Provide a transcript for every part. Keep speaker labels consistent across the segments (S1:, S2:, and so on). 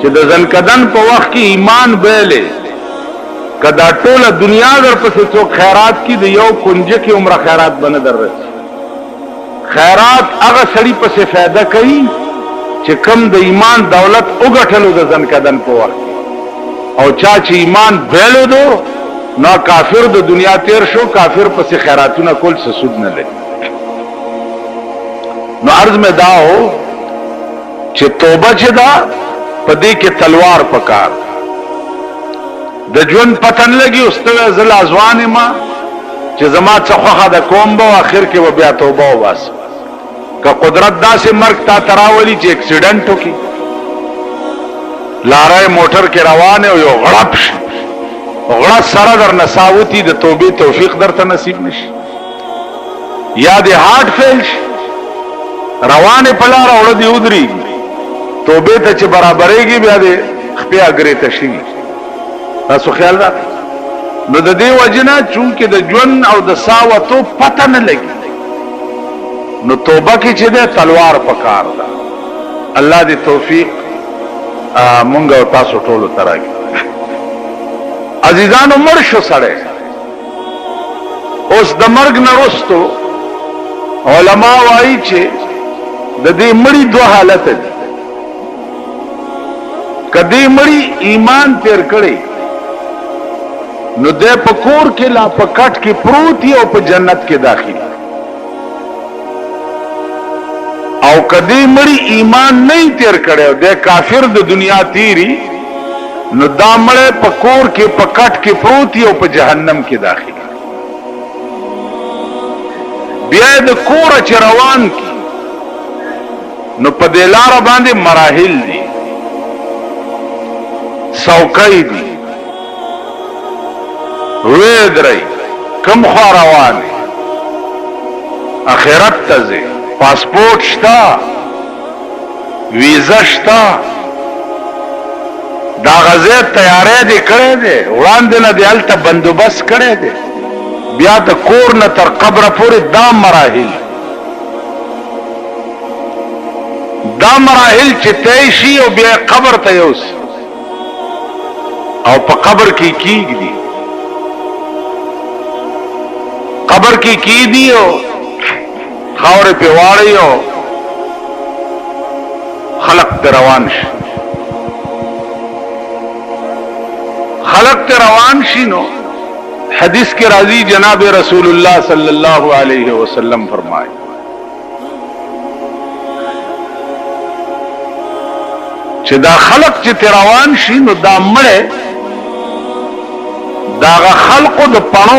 S1: چې د ځنکدن په وخت کې ایمان بیلې کدا ټوله دنیا در پسې څوک خیرات کی د یو کنجه کې عمره خیرات بنه در رسي خیرات هغه سړي پسې فایده کوي چې کم د ایمان دولت وګټلو د ځنکدن په وخت او چا چې ایمان بیلو دو نو کافر د دنیا تیر شو کافر پسې خیراتونه کول څه سود نه لري نو عرض میں دا ہو چې توبه چې دا پدې کې تلوار پکار د ژوند پتن لګي استوي زل ازوان ما چې زما څخه د کوم به اخر کې و بیا توبه واس که قدرت داسې مرګ تا تراولي چې اکسیډنټ وکي لارای موټر کې روان او یو غړپ شي غړپ سره در نساوتی د توبې توفیق درته نصیب نشي یا د هارت فیل شي روان پلار اورد یودري توبه ته چې برابرېږي بیا دې خپل اگري تشي تاسو خیال را نو د دې وجنه چونکه د ژوند او د ساوتو پته نه لګي نو توبه کې چې ده تلوار پکار ده الله دې توفیق مونږ او تاسو ټول ترګي عزیزانو مرشو سره اوس د مرګ نه وروسته علما وایي چې د دې مړی دوه حالت دي کدی مړی ایمان تیر کړي نو د پکور کې لا پکټ کې پروتي او په جنت کې داخلي او کدی مړی ایمان نه تیر کړي او د کافر د دنیا تیری نو دا مړی پکور کې پکټ کې پروتي او په جهنم کې داخلي بیا د کور چې روان کی نو په دلار باندې مراحل دي سوکای دي وېدرای کم خو روان اخرت ته پاسپورت شتا ویزا شتا دا غزه تیارې دي کړې دي وړاندې نه دی الته بندوبست کړې دي بیا د کور نه تر قبر پورې دا مراحل چې تیشي او بیا قبر ته یوس او په قبر کې کیږي قبر کې کیږي او خاور په واړی او خلق ته روان شي نو حدیث کے راضی جناب رسول اللہ صلی اللہ علیہ وسلم فرمائے چې دا خلق چې روان شي نو دا مړه دا خلقو د پڼو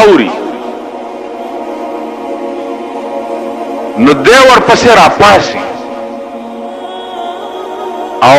S1: اوري نو دی ورپسې راپاسي او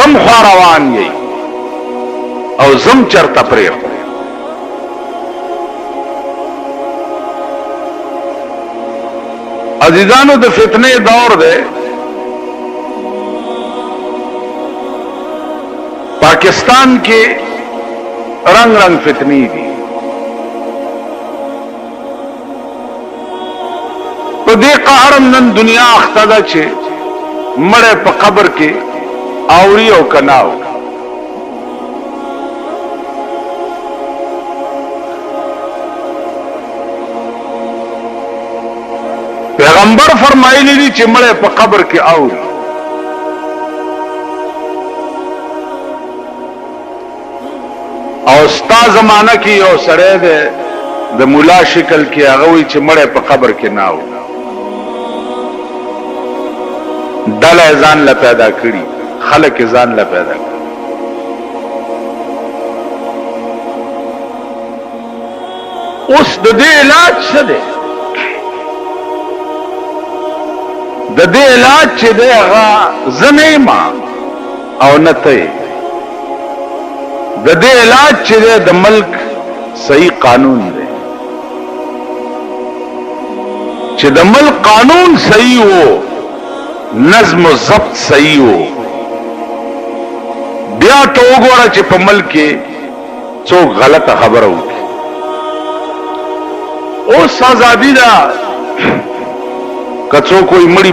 S1: کم خوا روان یې او زم چرته پرې عزیزانو د فتنه دور ده پاکستان کې رنگ رنگ فتنی دي په دې قهرم نن دنیا اخته ده چې مړه په قبر کې اوري او کناو پیغمبر فرمایلی دي چې مړه په قبر کې اوري او ستا زمانہ کې یو سره ده د مولا شکل کې هغه وی چې مړه په قبر کې ناو دل ځان لا پیدا کړی خلق ځان لا پیدا کړی اوس د دې علاج څه دی د دې علاج چې دی هغه زنیما او نته د دې علاج چې دی د ملک صحیح قانون دی چې د ملک قانون صحیح وو نظم و ضبط صحیح وو بیا ته وګوره چې په ملک کې څوک غلطه خبره وکړي اوس ازادي ده کڅو کوئی مړی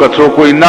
S1: کڅو کوئی نه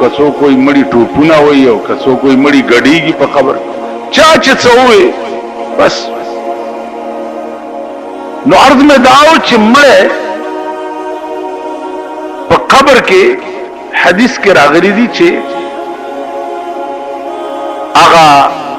S1: کڅو کوئی مړی ټوپونه وي او کڅو کوئی مړی غړیږي په قبر چا چې څوې بس. نو عرض میں داو چې مړ په قبر کې حدیث کې راغلي دي چې هغه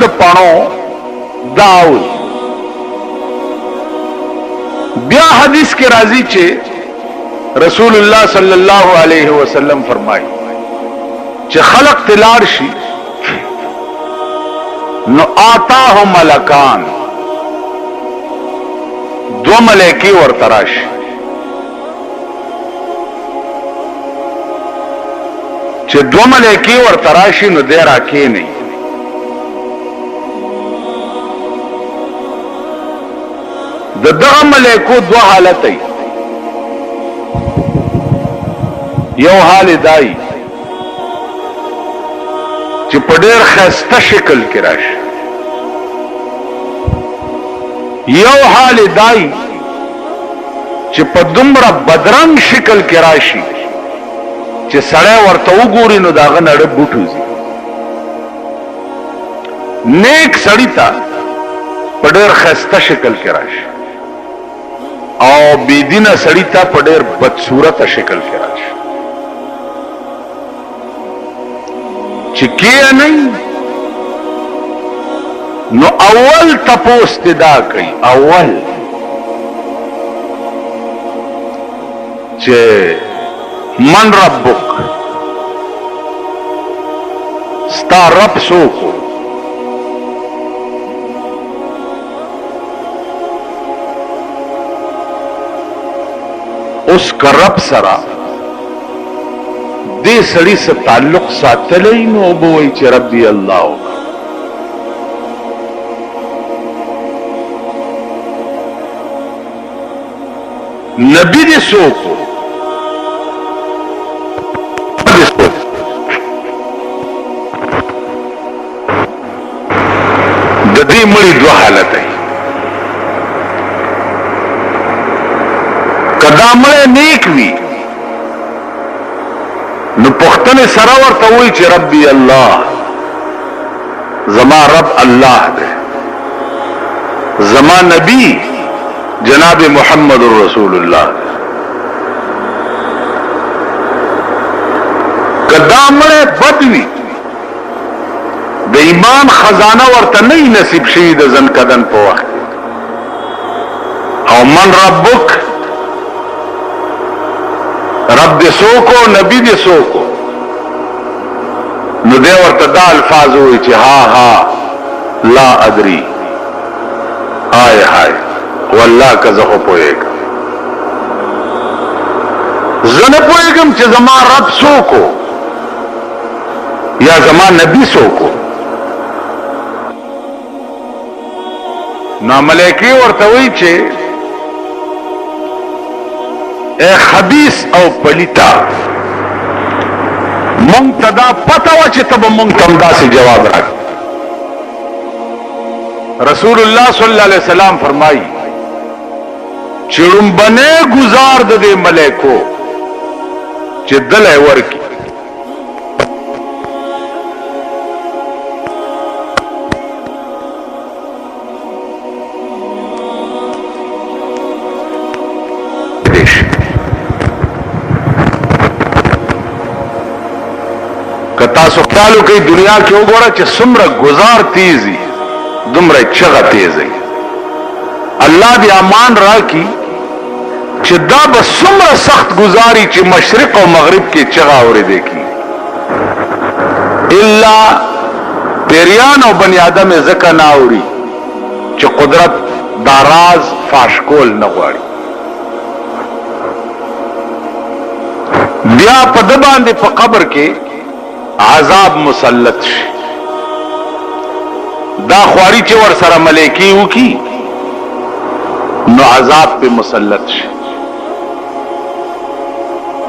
S1: د پڼو داو. بیا حدیث کې راځي چې رسول الله صلی الله علیه وسلم فرمایي چې خلق تلار شي نو آتاهم ملکان دو ملائکی ورته راشي چې دو ملائکی ورته راشي نو دی راکېنی د دغه ملائکو دو حالت ای یو حال دای چې په ډېر ښایسته شکل کې راشي یو حال دای چې په دومره بدرنګ شکل کې راشي چې سړی ورته وګوري نو داغه نړۍ بوټوزي. نیک سړی ته په ډېر ښایسته شکل کې راشي او بيدینه سړی ته په ډېر بدصورته شکل کې راشي چې کې نه نو اول تپوس تدا کوي اول چې من ربک ستا رب څوک اس کا رب سرا دے سڑی سے تعلق ساتلی نو بوئی چه ربی اللہ ہوگا. نبی دے سوکو ددی مڑی دو حالت ہے کدامړ نیک وی نو پختنه سره ورته وی چې ربي الله زما رب الله دې زما نبی جناب محمد رسول الله کدامړ بدوی د ایمان خزانه ورته نه نصیب شي د ځن کدن په وخت او من ربک رب دې سوکو نبی دې سوکو نو دې ورته دا الفاظ وي چې ها ها لا ادري هاي هاي والله که زه خو پوهېږم زه نه پوهېږم چې زما رب سوکو یا زما نبی سوکو. نو ملائکی ورته وی چې اے خبیث او پلیتا مونږ ته دا پته وه چې ته به مونږ ته همداسې جواب راکړې. رسول الله صلی الله علیه وسلم فرمایي چې لومبنی ګزار د دې ملایکو چې دلی ورکي تاسو خیالو کوي دنیا کې وګوره چې څومره گزار تیزي دومره چغه تیزي الله دې امان راکړي چې دا به څومره سخت گزاري چې مشرق او مغرب کې چغه اورېدې کی الا پیریان او بنی آدم زکه نه اوري چې قدرت داراز فاش کول نه غواړي. بیا په د باندې په قبر کې عذاب مسلط شي دا خواري چې ور سره ملائکی وکي نو عذاب په مسلط شي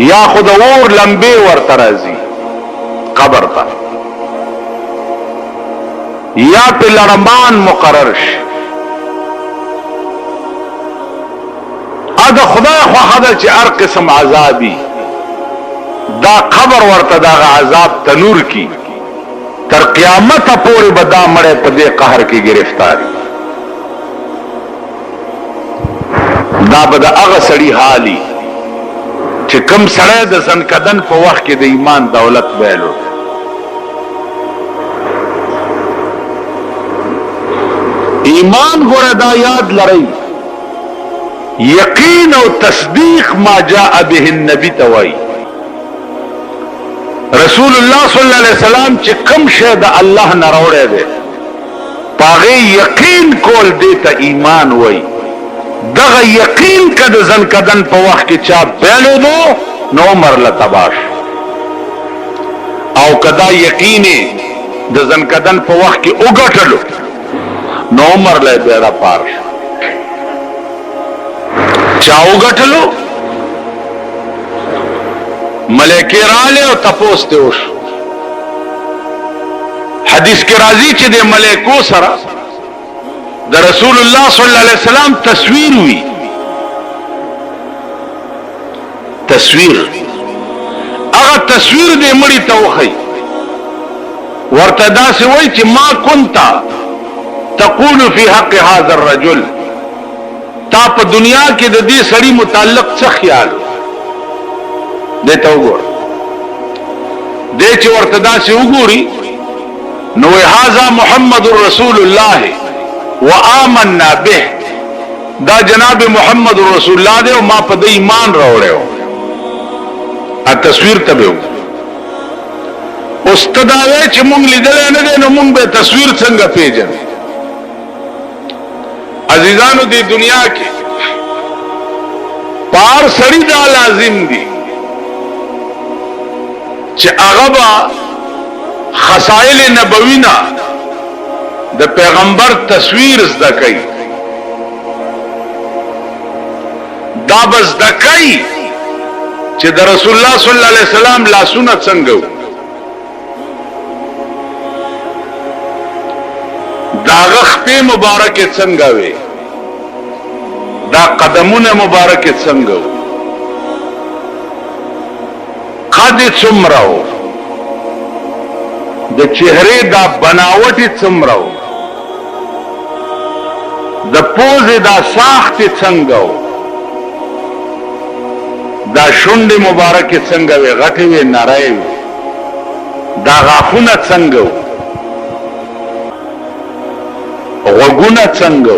S1: یا خود اور لمبه ور ترازی قبر تا یا په لړمان مقرر شي ادا خدای خو حدا چې هر قسم عذابي دا قبر ورته دا عذاب تنور کی تر قیامت پورې بدا مړې په دې قهر کې گرفتاری دا به د هغه سړي حالي چې کم سړی د زنکدن په وخت کې د ایمان دولت بیلو ایمان ګوره دا یاد لرئ یقین او تصدیق ما جاء به النبی توای رسول الله صلی الله علیه وسلم چې کم شی د الله نه راوړی دی پاغه یقین کول دی ته ایمان وای دغه یقین کده زنکدن په وخت کې چا بیلو دو نو عمر لتباش او کدا یقین د زنکدن په وخت کې وګټلو نو عمر له بیره پار چا وګټلو ملائکه رااله او تپوس ته وش حدیث کې راځي چې د ملائکو سره د رسول الله صلی الله علیه وسلم تصویر وی تصویر هغه تصویر دې مړی ته وخی ورته داسې وای چې ما كنت تقول في حق هذا الرجل تا په دنیا کې د دې سړي متعلق څه خیال دته وګور دې چې ورته داسې وګوري نو هذا محمد رسول الله وآمنا به دا جناب محمد رسول الله دے او ما په دې ایمان راوړیو ا تصویر تبو استداوی چې مونږ لیدل نه دي نو مونږ به تصویر څنګه پیژنو عزیزانو دی دنیا کې پار سړی دا لازم دي چې هغه خصائل نبوینا د پیغمبر تصویر زده کوي دا بس زده کوي چې د رسول الله صلی الله علیه وسلم لاسونه څنګه دا غخپې مبارکه څنګه وي دا قدمونه مبارکه څنګه قد څومره د چهره دا بناوټي څومره د پوزې دا ساخت څنګه دا شونډې مبارکه څنګه وي غټې وي نری وي دا غاښونه څنګه غوږونه څنګه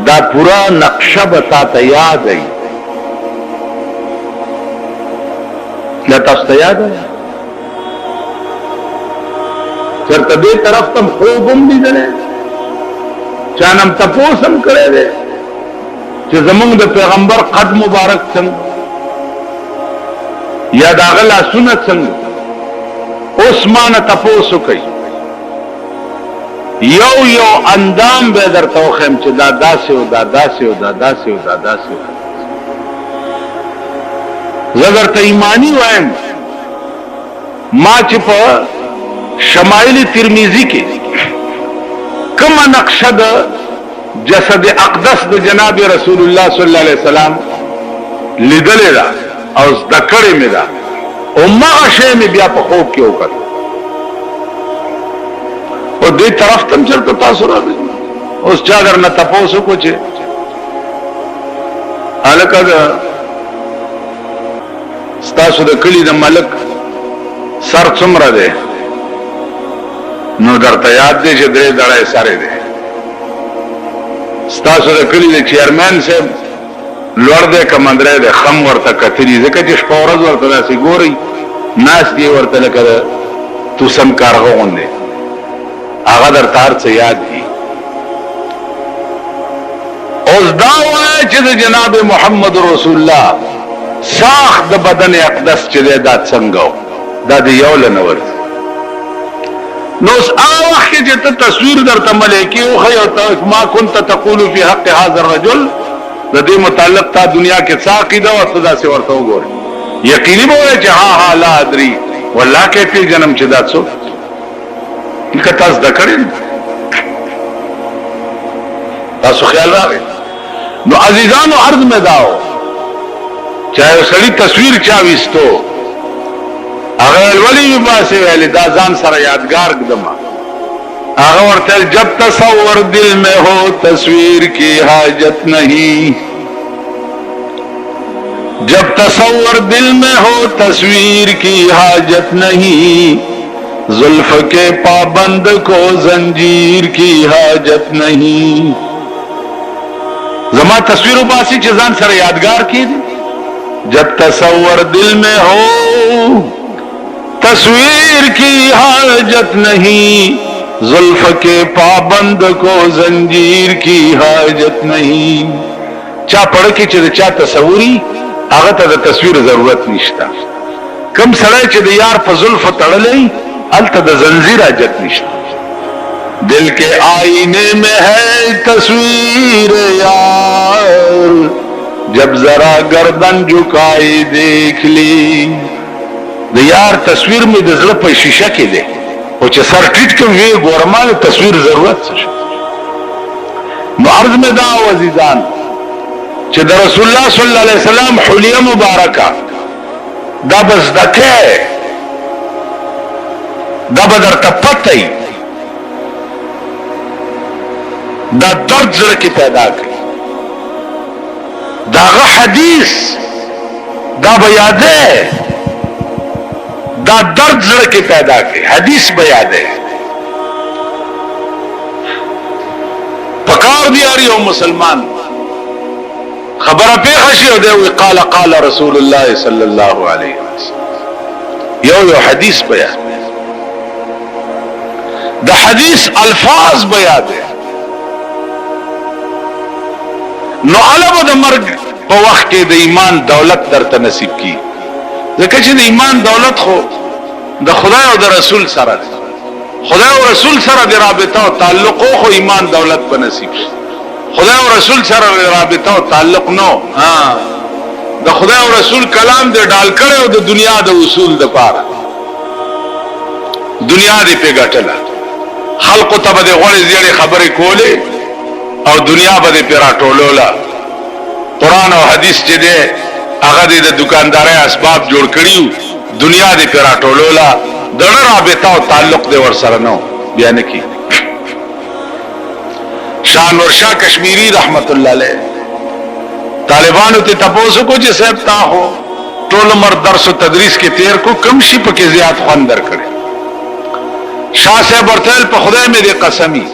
S1: دا پورا نقشه به تا ته یاد ای دا تاسو ته یاد ای چرته دې طرف تم خوبم لیدل چانم تپوسم کړی دی چې زمونږ د پیغمبر قد مبارک څنګه یا دا غلا سنت څنګه عثمان تپوسو کوي یو یو اندام به درته وخم چې دا داسې او دا داسې او دا داسې او دا داسې زه درته ایمانی وایم ما چې په شمائل ترمذی کې کومه نقشه د جسد اقدس د جناب رسول الله صلی الله علیه وسلم لیدلې ده او ذکرې مې ده او ما شی مې بیا په خوب کې وکړ او دې طرف تم چرته تاسو راځي اوس چا درنه تاسو کو چې الکه تاسو د کلی د ملک سر څومره ده نو درته یاد دی چې درې دړای سره دی ستاسو د کلی د چیرمن صاحب لوړ دی کمندره دی خم ورته کتلی ځکه چې شپه ورځ ورته داسې ګوري ناس دی ورته لکه تو سم کارغه غوندې هغه درته هر څه یاد دي اوس دا وایي چې د جناب محمد رسول الله ساخت د بدن اقدس چې دی دا څنګه دا د یو لنور نو هغه وخت چې ته تصویر درته ملایکی او خی او ما كنت تقول في حق هذا الرجل د دې متعلق تا دنیا کې ساقیده او صدا سے ورته وګوري یقیني به چې ها لا ادري والله کې په جنم چې داتسو کته ذکرین تاسو خیال راغی نو عزیزانو عرض مې داو چاہے سړی تصویر چاويستو هغه ولی باسه ویل دا ځان سره یادگار کدما هغه ورته جب تصور دل میں ہو تصویر کی حاجت نہیں جب تصور دل میں ہو تصویر کی حاجت نہیں زلف کے پابند کو زنجیر کی حاجت نہیں زما تصویر باسی چیزان سر یادگار کی دی جب تصور دل میں ہو تصویر کی حاجت نہیں زلف کے پابند کو زنجیر کی حاجت نہیں چا پڑھ کے چیز چا تصوری هغه ته د تصویر ضرورت نشته کم سړی چې د یار په زلف تړلې هلته د زنجیر حاجت نشته دل کے آئینے میں ہے تصویر یار جب ذرا گردن جھکائی دیکھ لی د یار تصویر میں د زړه په شیشه کې دی او چې سر ټیټ کوم وی ګورمال تصویر ضرورت څه نو عرض میں دا عزیزان چې د رسول الله صلی الله علیه وسلم حلیه مبارکه دا بس دکه دا بدر تپتای دا درد زړه کې پیدا کړي داغه حدیث دا بیاده دا درد زړه کې پیدا کړي حدیث بیاده پکار دی یاري او مسلمان خبر پیښه شي او دی قال قال رسول الله صلی الله علیه وسلم یو حدیث بیان د حدیث الفاظ بیان دي نو علم د مرګ په وخت کې د ایمان دولت درته نصیب کی ځکه چې د ایمان دولت خو د خدای او د رسول سره ده خدای او رسول سره د رابطه او تعلق خو ایمان دولت په نصیب شي خدای او رسول سره رابطه او تعلق نو د خدای او رسول کلام دې ډال کړو د دنیا د اصول د پاره دنیا دې په ګټله خلق ته به غوړې زیړې خبرې کولې او دنیا به دې پیرا ټولولا قران او حدیث چې دې هغه دې د دکانداري اسباب جوړ کړیو دنیا دې پیرا ټولولا دغه رابطه او تعلق دې ور سره نو بیان کی شانور شاہ کشمیری رحمت اللہ علیہ طالبانو ته تاسو کو چې صاحب تا هو ټول عمر درس او تدریس کې تیر کو کم شي پکې زیات خوان در کړي شاہ صاحب ورته په خدای مې دې قسمی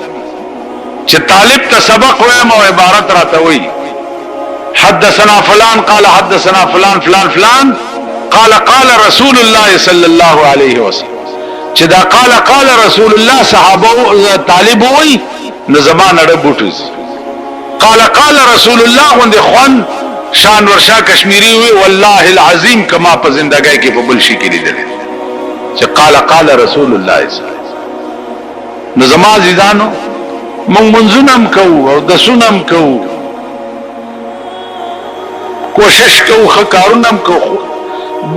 S1: چې طالب ته سبق وایم او عبارت راته وي حدثنا فلان قال حدثنا فلان فلان فلان قال قال رسول الله صلی الله علیه وسلم چې دا قال رسول الله صحابه طالب وي نو زمان اړه بوټوز قال رسول الله وند خوان شان ورشا کشمیری وی والله العظیم کما په زندګۍ کې په بل شي کې لیدل چې قال رسول الله صلی الله علیه وسلم نو زما عزیزانو مونږ منځونم کوو او د سنم کوو کوشش کوو خکارونم کوو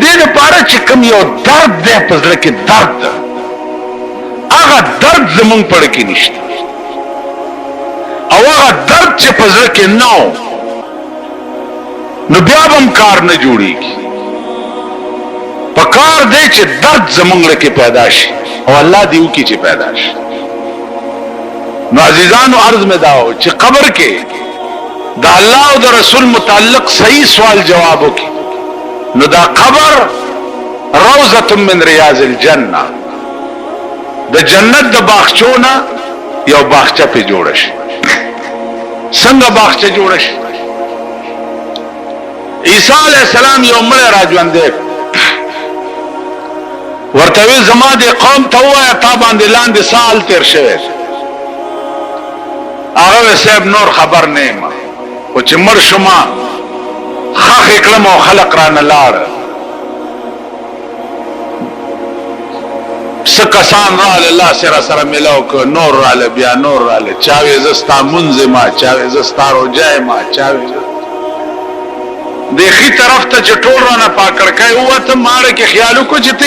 S1: دې لپاره چې کوم یو درد ده په زړه کې درد هغه درد زمونږ پړ کې نشته او هغه درد چې په زړه کې نو بیا هم کار نه جوړیږي په کار دی چې درد زمونږ کې پیدا شي او الله دیو کې چې پیدا شي نو عزیزانو عرض میں داو چې قبر کې دا الله او د رسول متعلق صحیح سوال جوابو کې نو دا قبر روضه من ریاض الجنه د جنت د باغچونه یو باغچه په جوړ شي څنګه باغچه جوړ شي عیسی علیہ السلام یو مړ راځوندې ورته زما د قوم ته وایا تا باندې لاندې سال تیر شوی هغه صاحب نور خبر نه ما او چې مر شما خاخ کلم او خلق را نه لاړ سکسان را الله سره سره ملاو ک نور را ل بیا نور را ل چاوي زستا منځ ما چاوي زستا روجای ما چاوي دیخی طرف ته چټول را نه پاکړ کای او ته ماړه کې خیالو کو چې ته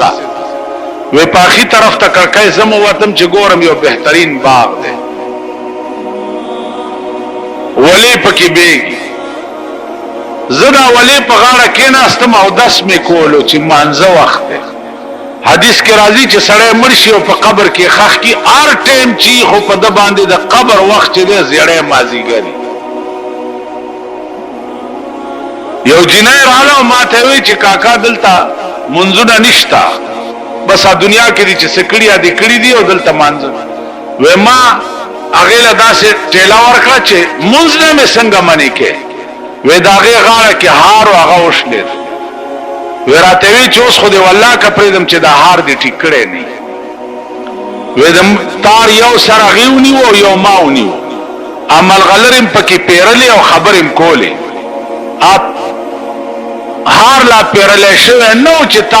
S1: ځه وې پاخي طرف ته کړکای زمو وتم چې ګورم یو بهترین باغ دی ولی پکې بیگی زدا ولی په غاړه کېناستم او دس مې کولو چې مانځه وخت دی. حدیث کې راځي چې سړی مړ شي او په قبر کې خښ کی هر ټیم چې خو په د باندې د قبر وخت چې دی زیړی مازیګري. یو جنۍ رااله او ما ته وی چې کاکا دلته منځونه نشتا، بس دنیا کې دي چې سکړی دي کړی دي او دلته مانځه. و ما هغه له داسې ټیلا ورکړه چې منځ نه مې څنګه منې کې و دا هغه غاړه کې هار او هغه وشلید. و راته وی چې اوس خو دې والله کا پرېدم چې دا هار دې ټیک کړی نه و د تار یو سره غیونی او یو ماونی عمل غلرم پکې پیرلې او خبرم کولې اپ هار لا پیرلې شوی نو چې تا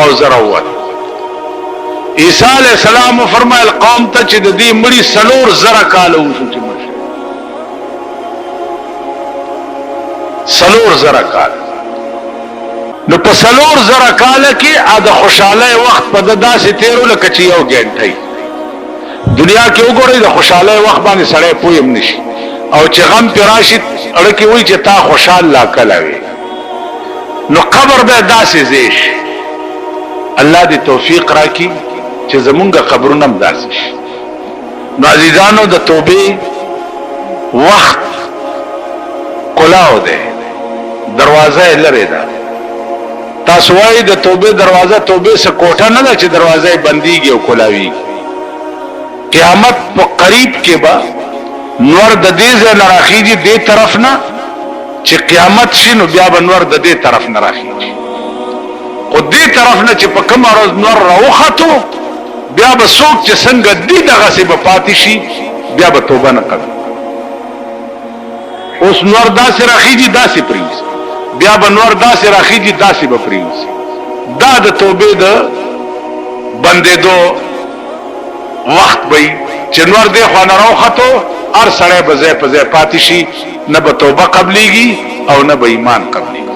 S1: او ضرورت. عیسی علیہ السلام فرمایل قوم ته چې د دې مړي سلور زره کال وشو چې مړ سلور زره کال. نو په سلور زره کال کې د خوشاله وخت په داسې تیرو لکه چې یو غنټه دنیا کې وګورئ د خوشاله وخت باندې سړی پویم نشي او چې غم پیراشي اړه کې وای چې تا خوشحال لا کلاوي. نو قبر به داسې زیش الله دې توفیق راکړي چې زمونږ قبرونه هم داسې شي. نو عزیزانو د توبې وخت کلاو ده، دروازه لري ده. تاسو وايي د توبې دروازه توبې څخه کوټه نه ده چې دروازه بنديږي او کلاوي. قیامت په قریب کې به نور د دې ځای نه راخیږي دې طرف نه چې قیامت شي، نو بیا به نور د دې طرف نه راخیږي. او دې طرف نه چې په کوم ورځ نور راوخته بیا به څوک چې څنګه دې دغه څه به پاتې شي بیا به توبه نه کوي. اوس نور داسې راخیږي داسې پریوز، بیا به نور داسې راخیږي داسې به پریوز. دا د توبې د بندېدو وخت به چې نور دې خوا نه راوخته هر سړی به ځای په ځای پاتې شي، نه به توبه قبليږي او نه به ایمان قبليږي.